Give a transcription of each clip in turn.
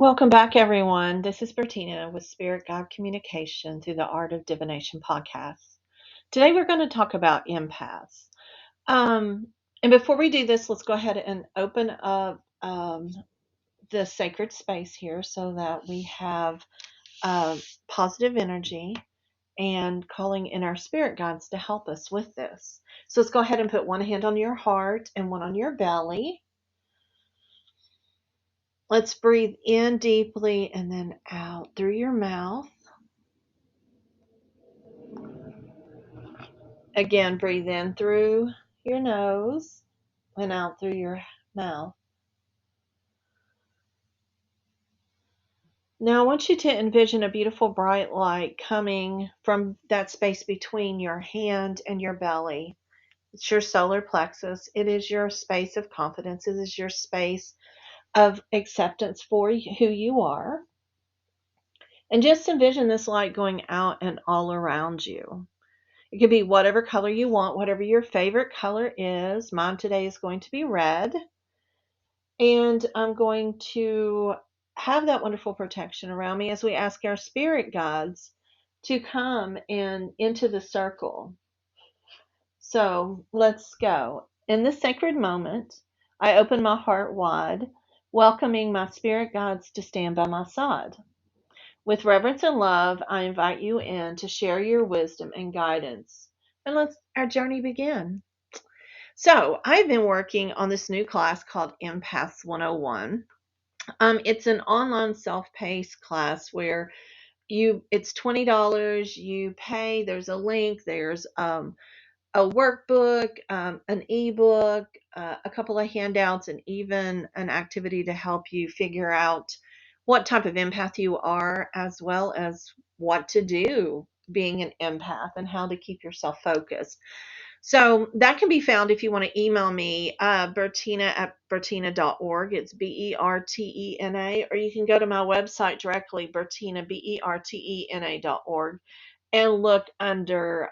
Welcome back, everyone. This is Bertina with Spirit God Communication through the Art of Divination podcast. Today, we're going to talk about empaths. Um, and before we do this, let's go ahead and open up the sacred space here so that we have positive energy and calling in our spirit guides to help us with this. So let's go ahead and put one hand on your heart and one on your belly. Let's breathe in deeply and then out through your mouth. Again, breathe in through your nose and out through your mouth. Now, I want you to envision a beautiful bright light coming from that space between your hand and your belly. It's your solar plexus. It is your space of confidence. It is your space of acceptance for who you are. And just envision this light going out and all around you. It could be whatever color you want, whatever your favorite color is. Mine today is going to be red. And I'm going to have that wonderful protection around me as we ask our spirit guides to come and into the circle. So let's go. In this sacred moment, I open my heart wide, welcoming my spirit guides to stand by my side. With reverence and love, I invite you in to share your wisdom and guidance. And let's our journey begin. So, I've been working on this new class called Empath 101. It's an online self-paced class where it's $20. You pay. There's a link. There's a workbook, an ebook, a couple of handouts, and even an activity to help you figure out what type of empath you are, as well as what to do being an empath and how to keep yourself focused. So that can be found if you want to email me, Bertina at Bertina.org. It's Bertena. Or you can go to my website directly, Bertina, Bertena.org, and look under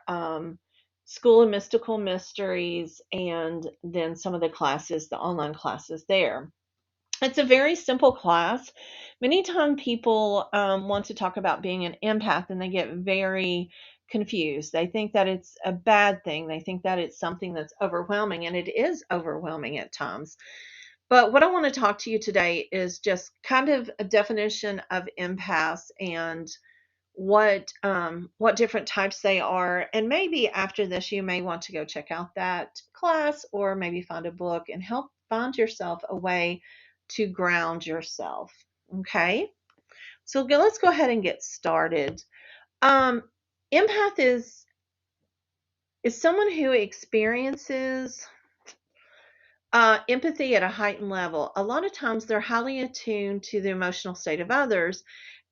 School of Mystical Mysteries and then some of the classes, the online classes there. It's a very simple class. Many times people want to talk about being an empath and they get very confused. They think that it's a bad thing. They think that it's something that's overwhelming, and it is overwhelming at times. But what I want to talk to you today is just kind of a definition of empaths and what different types they are. And maybe after this, you may want to go check out that class or maybe find a book and help find yourself a way to ground yourself. Okay, so let's go ahead and get started. Um, Empath is someone who experiences empathy at a heightened level. A lot of times they're highly attuned to the emotional state of others,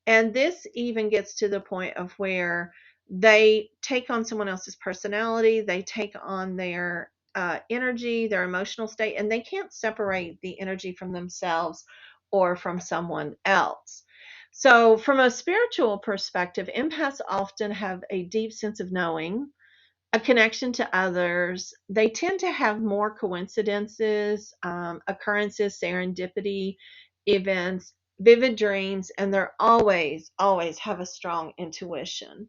and this even gets to the point of where they take on someone else's personality, they take on their energy, their emotional state, and they can't separate the energy from themselves or from someone else. So, from a spiritual perspective, empaths often have a deep sense of knowing, a connection to others. They tend to have more coincidences, occurrences, serendipity, events, vivid dreams, and they're always have a strong intuition.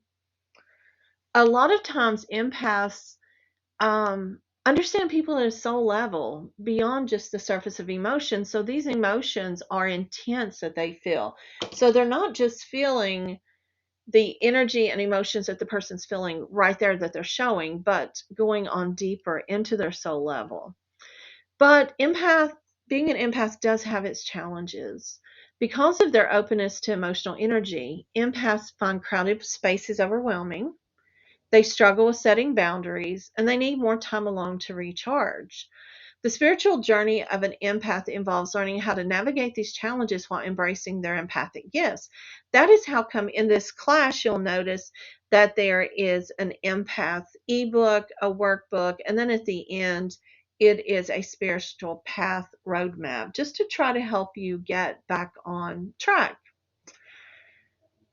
A lot of times, empaths understand people at a soul level beyond just the surface of emotions. So these emotions are intense that they feel. So they're not just feeling the energy and emotions that the person's feeling right there that they're showing, but going on deeper into their soul level. But being an empath does have its challenges. Because of their openness to emotional energy, empaths find crowded spaces overwhelming. They struggle with setting boundaries and they need more time alone to recharge. The spiritual journey of an empath involves learning how to navigate these challenges while embracing their empathic gifts. That is how come in this class you'll notice that there is an empath ebook, a workbook, and then at the end it is a spiritual path roadmap just to try to help you get back on track.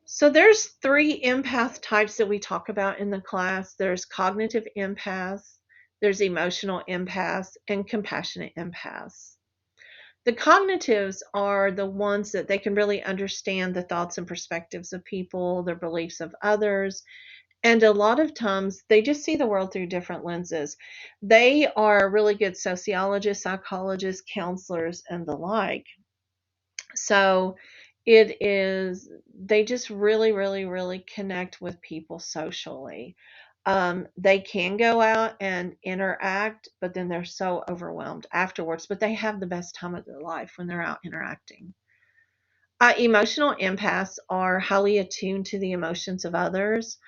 So there's three empath types that we talk about in the class. There's cognitive empaths, there's emotional empaths, and compassionate empaths. The cognitives are the ones that they can really understand the thoughts and perspectives of people, their beliefs of others, and a lot of times they just see the world through different lenses. They are really good sociologists, psychologists, counselors, and the like. So it is, they just really, really, really connect with people socially. They can go out and interact, but then they're so overwhelmed afterwards. But they have the best time of their life when they're out interacting. Emotional empaths are highly attuned to the emotions of others.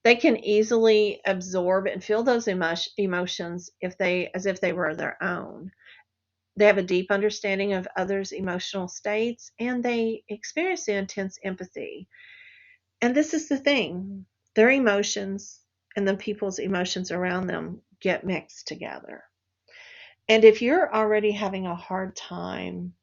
They can easily absorb and feel those emotions as if they were their own. They have a deep understanding of others' emotional states, and they experience intense empathy. And this is the thing, their emotions and the people's emotions around them get mixed together. And if you're already having a hard time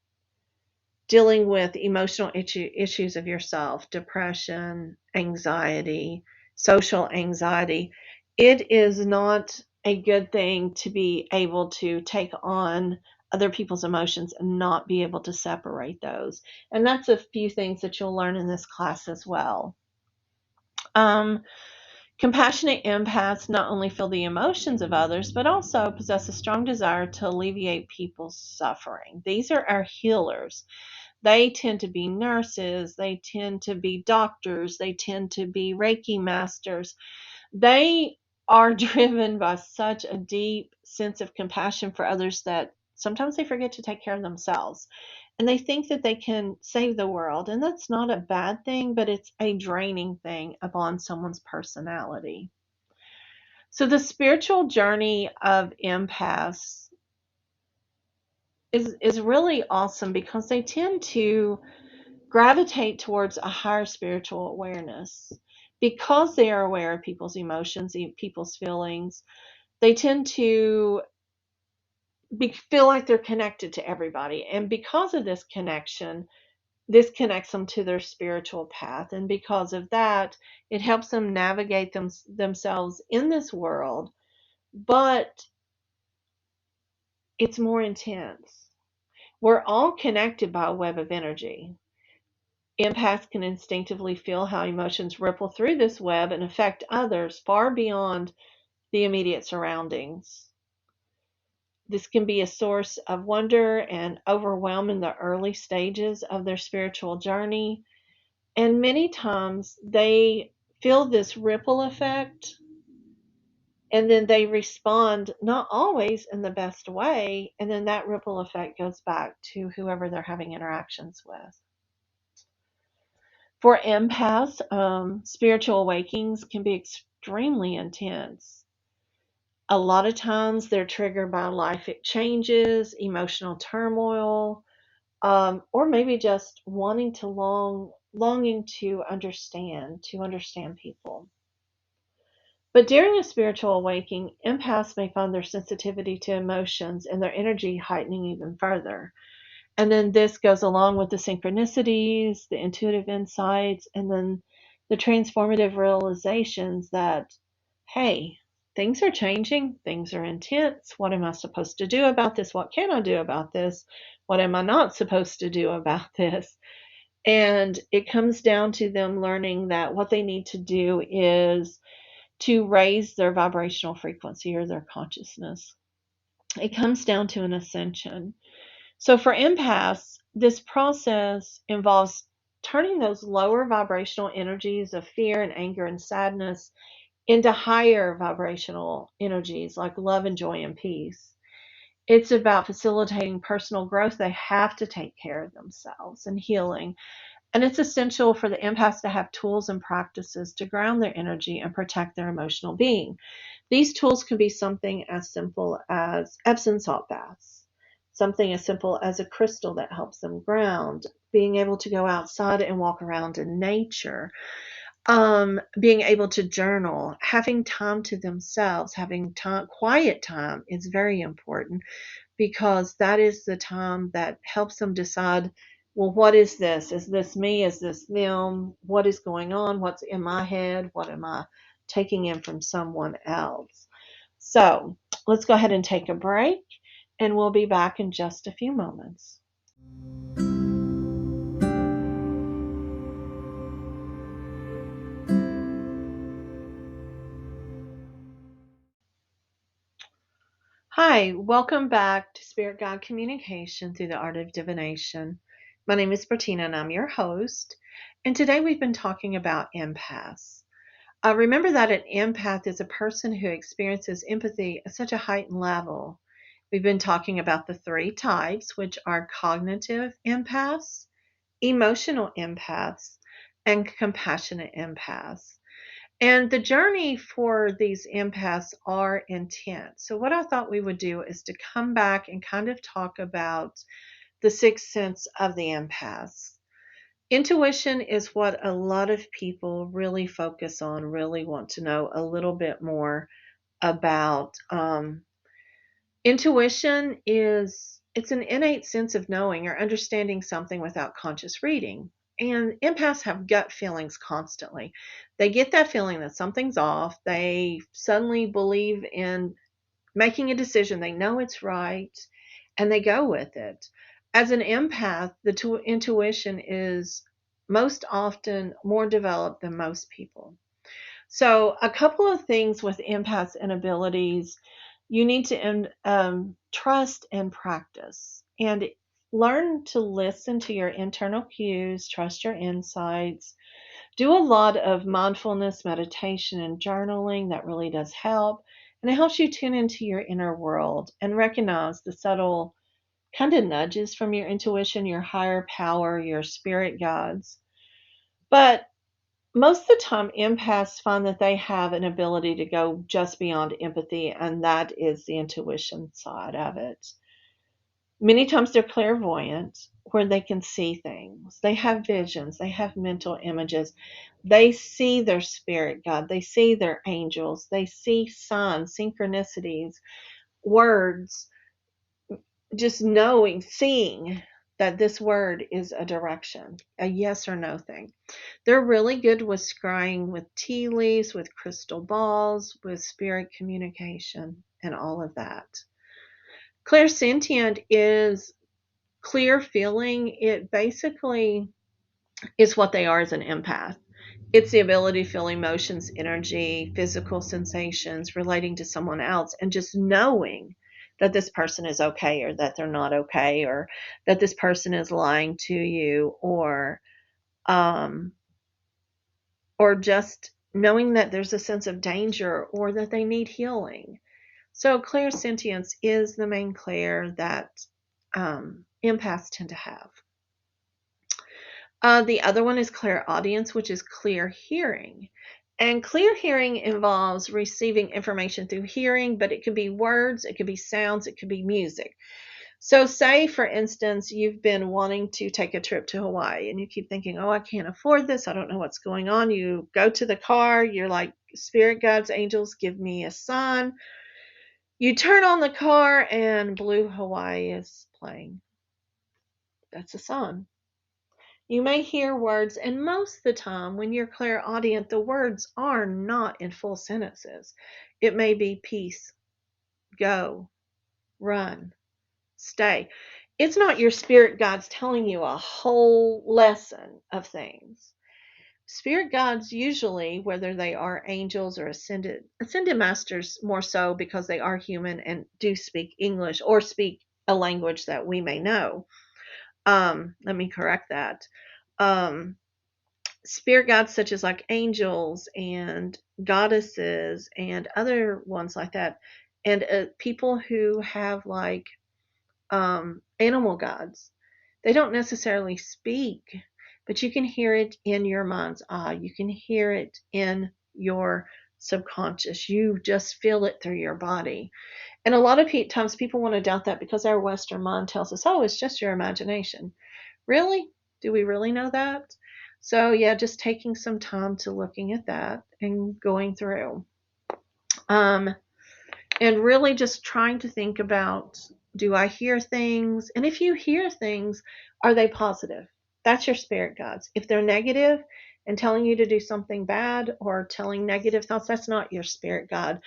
dealing with emotional issues of yourself, depression, anxiety, social anxiety, it is not a good thing to be able to take on other people's emotions and not be able to separate those. And that's a few things that you'll learn in this class as well. Um, Compassionate empaths not only feel the emotions of others, but also possess a strong desire to alleviate people's suffering. These are our healers. They tend to be nurses, they tend to be doctors, they tend to be Reiki masters. They are driven by such a deep sense of compassion for others that sometimes they forget to take care of themselves. And they think that they can save the world. And that's not a bad thing, but it's a draining thing upon someone's personality. So the spiritual journey of empaths is really awesome because they tend to gravitate towards a higher spiritual awareness. Because they are aware of people's emotions, people's feelings, they tend to feel like they're connected to everybody. And because of this connection, this connects them to their spiritual path. And because of that, it helps them navigate themselves in this world. But it's more intense. We're all connected by a web of energy. Empaths can instinctively feel how emotions ripple through this web and affect others far beyond the immediate surroundings. This can be a source of wonder and overwhelm in the early stages of their spiritual journey. And many times they feel this ripple effect and then they respond, not always in the best way. And then that ripple effect goes back to whoever they're having interactions with. For empaths, spiritual awakenings can be extremely intense. A lot of times they're triggered by life changes, emotional turmoil, or maybe just wanting to longing to understand people. But during a spiritual awakening, empaths may find their sensitivity to emotions and their energy heightening even further. And then this goes along with the synchronicities, the intuitive insights, and then the transformative realizations that, hey, things are changing, things are intense. What am I supposed to do about this? What can I do about this? What am I not supposed to do about this? And it comes down to them learning that what they need to do is to raise their vibrational frequency or their consciousness. It comes down to an ascension. So for empaths, this process involves turning those lower vibrational energies of fear and anger and sadness into higher vibrational energies like love and joy and peace. It's about facilitating personal growth. They have to take care of themselves and healing. And it's essential for the empaths to have tools and practices to ground their energy and protect their emotional being. These tools can be something as simple as Epsom salt baths, something as simple as a crystal that helps them ground, being able to go outside and walk around in nature, being able to journal, having time to themselves, having time, quiet time is very important because that is the time that helps them decide, well, what is this? Is this me? Is this them? What is going on? What's in my head? What am I taking in from someone else? So let's go ahead and take a break, and we'll be back in just a few moments. Hi, welcome back to Spirit God Communication through the Art of Divination. My name is Bertina and I'm your host. And today we've been talking about empaths. Remember that an empath is a person who experiences empathy at such a heightened level. We've been talking about the three types, which are cognitive empaths, emotional empaths, and compassionate empaths. And the journey for these empaths are intense. So, what I thought we would do is to come back and kind of talk about the sixth sense of the empaths. Intuition is what a lot of people really focus on, really want to know a little bit more about. Intuition is it's an innate sense of knowing or understanding something without conscious reading. And empaths have gut feelings constantly. They get that feeling that something's off. They suddenly believe in making a decision. They know it's right and they go with it. As an empath, the intuition is most often more developed than most people. So, a couple of things with empaths and abilities you need to trust and practice and learn to listen to your internal cues, trust your insights, do a lot of mindfulness, meditation, and journaling. That really does help. And it helps you tune into your inner world and recognize the subtle kind of nudges from your intuition, your higher power, your spirit guides. But most of the time, empaths find that they have an ability to go just beyond empathy, and that is the intuition side of it. Many times they're clairvoyant, where they can see things. They have visions, they have mental images. They see their spirit guide, they see their angels, they see signs, synchronicities, words, just knowing, seeing that this word is a direction, a yes or no thing. They're really good with scrying with tea leaves, with crystal balls, with spirit communication, and all of that. Clairsentient is clear feeling. It basically is what they are as an empath. It's the ability to feel emotions, energy, physical sensations relating to someone else, and just knowing that this person is okay or that they're not okay, or that this person is lying to you, um, or just knowing that there's a sense of danger or that they need healing. So clairsentience is the main clair that empaths tend to have. The other one is clairaudience, which is clear hearing. And clear hearing involves receiving information through hearing, but it could be words, it could be sounds, it could be music. So, say for instance, you've been wanting to take a trip to Hawaii and you keep thinking, oh, I can't afford this. I don't know what's going on. You go to the car, you're like, spirit guides, angels, give me a sign. You turn on the car and Blue Hawaii is playing. That's a sign. You may hear words, and most of the time, when you're clairaudient, the words are not in full sentences. It may be peace, go, run, stay. It's not your spirit guides telling you a whole lesson of things. Spirit guides usually, whether they are angels or ascended masters more so because they are human and do speak English or speak a language that we may know. Let me correct that. Um, Spirit guides such as like angels and goddesses and other ones like that, and people who have like animal gods. They don't necessarily speak, but you can hear it in your mind's eye. You can hear it in your subconscious. You just feel it through your body. And a lot of times people want to doubt that because our Western mind tells us, oh, it's just your imagination. Really? Do we really know that? So, yeah, just taking some time to looking at that and going through. Um, and really just trying to think about, do I hear things? And if you hear things, are they positive? That's your spirit guides. If they're negative and telling you to do something bad or telling negative thoughts, that's not your spirit guide.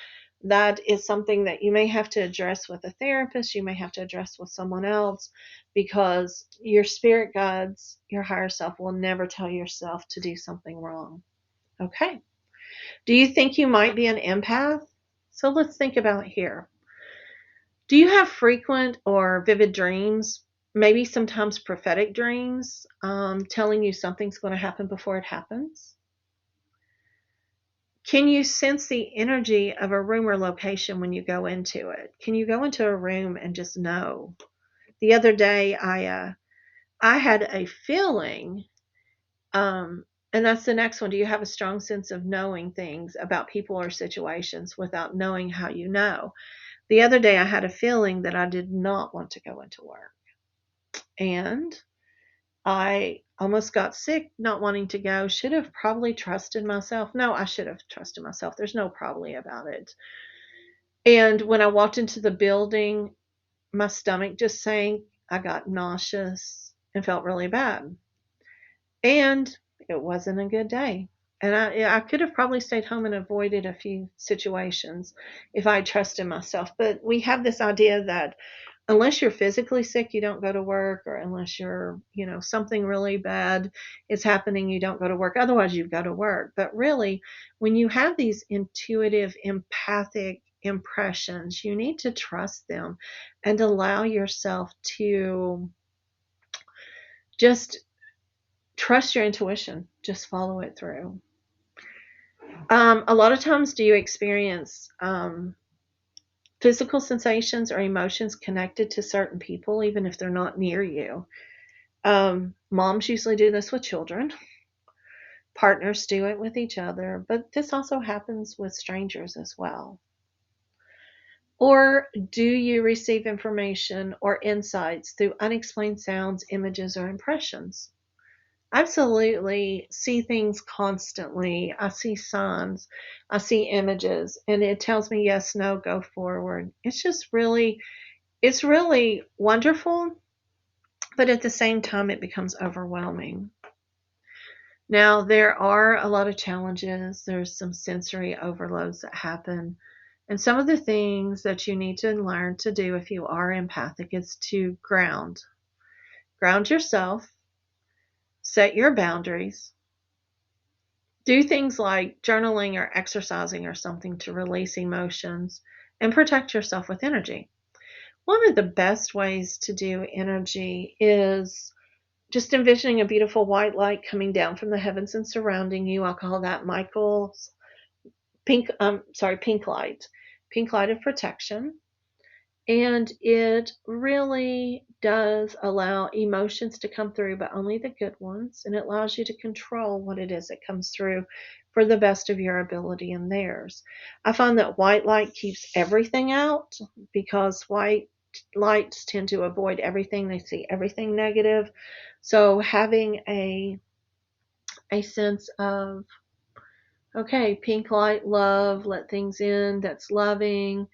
that is something that you may have to address with a therapist. You may have to address with someone else, because your spirit guides, your higher self, will never tell yourself to do something wrong. Okay. Do you think you might be an empath? So let's think about here. Do you have frequent or vivid dreams? Maybe sometimes prophetic dreams, telling you something's going to happen before it happens? Can you sense the energy of a room or location when you go into it? Can you go into a room and just know? The other day, I had a feeling, and that's the next one. Do you have a strong sense of knowing things about people or situations without knowing how you know? The other day, I had a feeling that I did not want to go into work, and I almost got sick not wanting to go. Should have probably trusted myself. No, I should have trusted myself. There's no probably about it. And when I walked into the building, my stomach just sank. I got nauseous and felt really bad. And it wasn't a good day. And I could have probably stayed home and avoided a few situations if I trusted myself. But we have this idea that unless you're physically sick, you don't go to work, or unless you're, something really bad is happening, you don't go to work. Otherwise, you go to work. But really, when you have these intuitive, empathic impressions, you need to trust them and allow yourself to just trust your intuition, just follow it through. A lot of times, do you experience physical sensations or emotions connected to certain people, even if they're not near you? Moms usually do this with children. Partners do it with each other, but this also happens with strangers as well. Or do you receive information or insights through unexplained sounds, images, or impressions? Absolutely see things constantly. I see signs, I see images, and it tells me yes, no, go forward. It's really wonderful, but at the same time, it becomes overwhelming. Now, there are a lot of challenges. There's some sensory overloads that happen. And some of the things that you need to learn to do if you are empathic is to ground. Ground yourself, set your boundaries, do things like journaling or exercising or something to release emotions, and protect yourself with energy. One of the best ways to do energy is just envisioning a beautiful white light coming down from the heavens and surrounding you. I'll call that Michael's pink light. Pink light of protection. And it really does allow emotions to come through, but only the good ones. And it allows you to control what it is that comes through for the best of your ability and theirs. I find that white light keeps everything out, because white lights tend to avoid everything. They see everything negative. So having a sense of, okay, pink light, love, let things in, that's loving,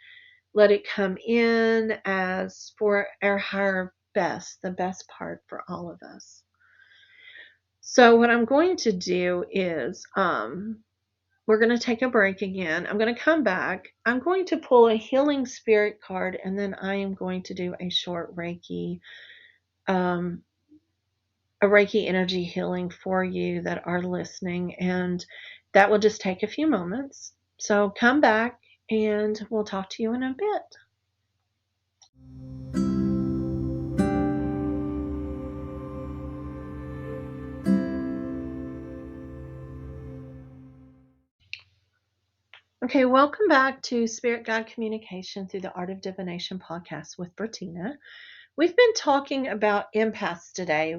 let it come in as for our higher best, the best part for all of us. So what I'm going to do is we're going to take a break again. I'm going to come back. I'm going to pull a healing spirit card, and then I am going to do a short Reiki energy healing for you that are listening, and that will just take a few moments. So come back and we'll talk to you in a bit. Okay, welcome back to Spirit Guide Communication through the Art of Divination podcast with Bertina. We've been talking about empaths today.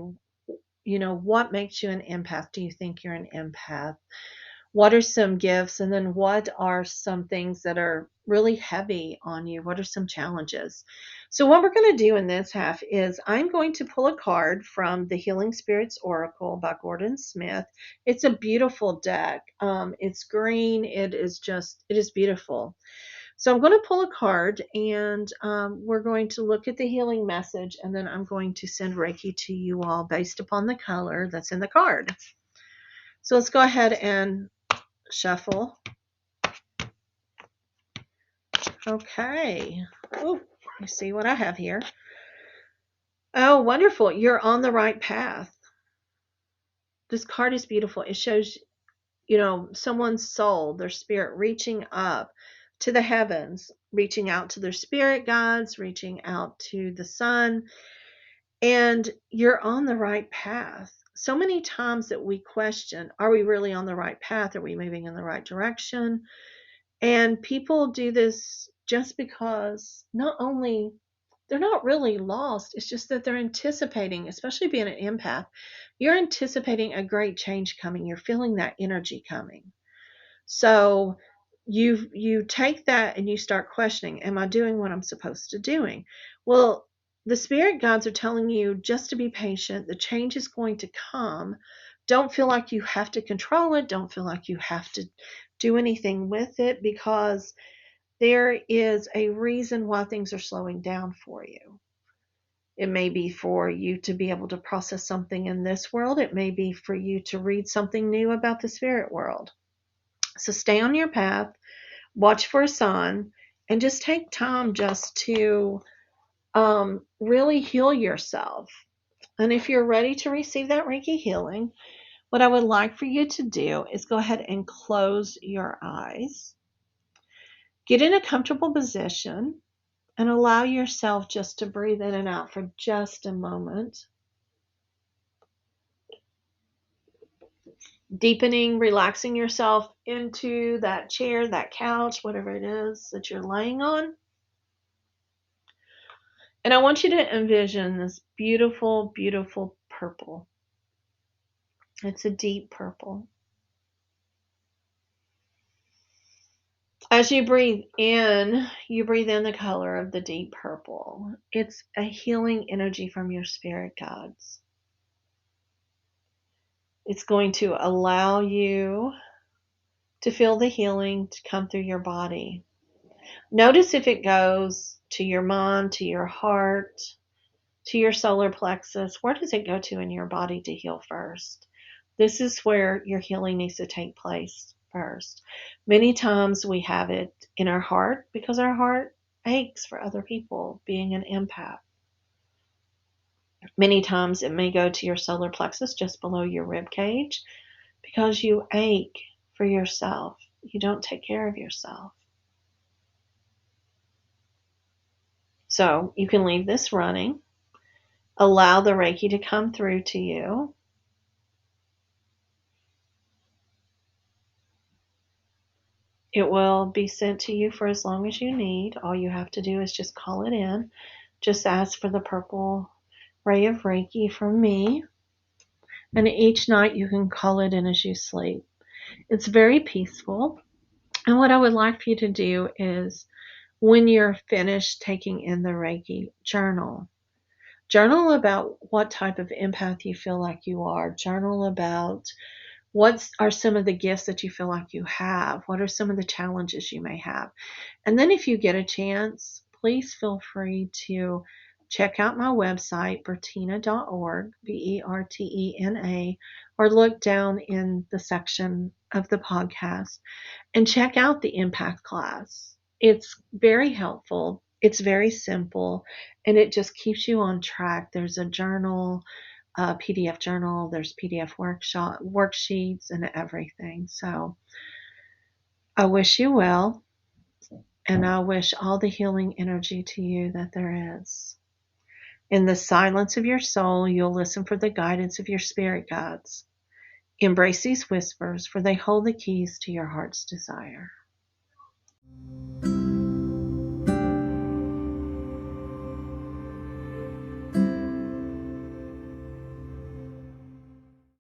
What makes you an empath? Do you think you're an empath? What are some gifts? And then what are some things that are really heavy on you? What are some challenges? So what we're going to do in this half is I'm going to pull a card from the Healing Spirits Oracle by Gordon Smith. It's a beautiful deck. It's green. It is beautiful. So I'm going to pull a card, and we're going to look at the healing message, and then I'm going to send Reiki to you all based upon the color that's in the card. So let's go ahead and shuffle. Okay. Oh, let me see what I have here. Oh, wonderful. You're on the right path. This card is beautiful. It shows, someone's soul, their spirit reaching up to the heavens, reaching out to their spirit guides, reaching out to the sun, and you're on the right path. So many times that we question, are we really on the right path? Are we moving in the right direction? And people do this just because not only they're not really lost, it's just that they're anticipating, especially being an empath, you're anticipating a great change coming. You're feeling that energy coming. So you take that and you start questioning, am I doing what I'm supposed to doing? Well, the spirit guides are telling you just to be patient. The change is going to come. Don't feel like you have to control it. Don't feel like you have to do anything with it, because there is a reason why things are slowing down for you. It may be for you to be able to process something in this world. It may be for you to read something new about the spirit world. So stay on your path, watch for a sign, and just take time just to really heal yourself. And if you're ready to receive that Reiki healing, what I would like for you to do is go ahead and close your eyes. Get in a comfortable position and allow yourself just to breathe in and out for just a moment. Deepening, relaxing yourself into that chair, that couch, whatever it is that you're laying on. And I want you to envision this beautiful, beautiful purple. It's a deep purple. As you breathe in the color of the deep purple. It's a healing energy from your spirit guides. It's going to allow you to feel the healing to come through your body. Notice if it goes to your mind, to your heart, to your solar plexus. Where does it go to in your body to heal first? This is where your healing needs to take place first. Many times we have it in our heart because our heart aches for other people, being an empath. Many times it may go to your solar plexus just below your rib cage because you ache for yourself. You don't take care of yourself. So you can leave this running. Allow the Reiki to come through to you. It will be sent to you for as long as you need. All you have to do is just call it in. Just ask for the purple ray of Reiki from me. And each night you can call it in as you sleep. It's very peaceful. And what I would like for you to do is, when you're finished taking in the Reiki, journal. Journal about what type of empath you feel like you are. Journal about what are some of the gifts that you feel like you have? What are some of the challenges you may have? And then if you get a chance, please feel free to check out my website, bertina.org, Bertena, or look down in the section of the podcast and check out the Empath class. It's very helpful. It's very simple, and it just keeps you on track. There's a journal, PDF journal, there's PDF worksheets and everything. So I wish you well, and I wish all the healing energy to you that there is. In the silence of your soul, you'll listen for the guidance of your spirit guides. Embrace these whispers, for they hold the keys to your heart's desire.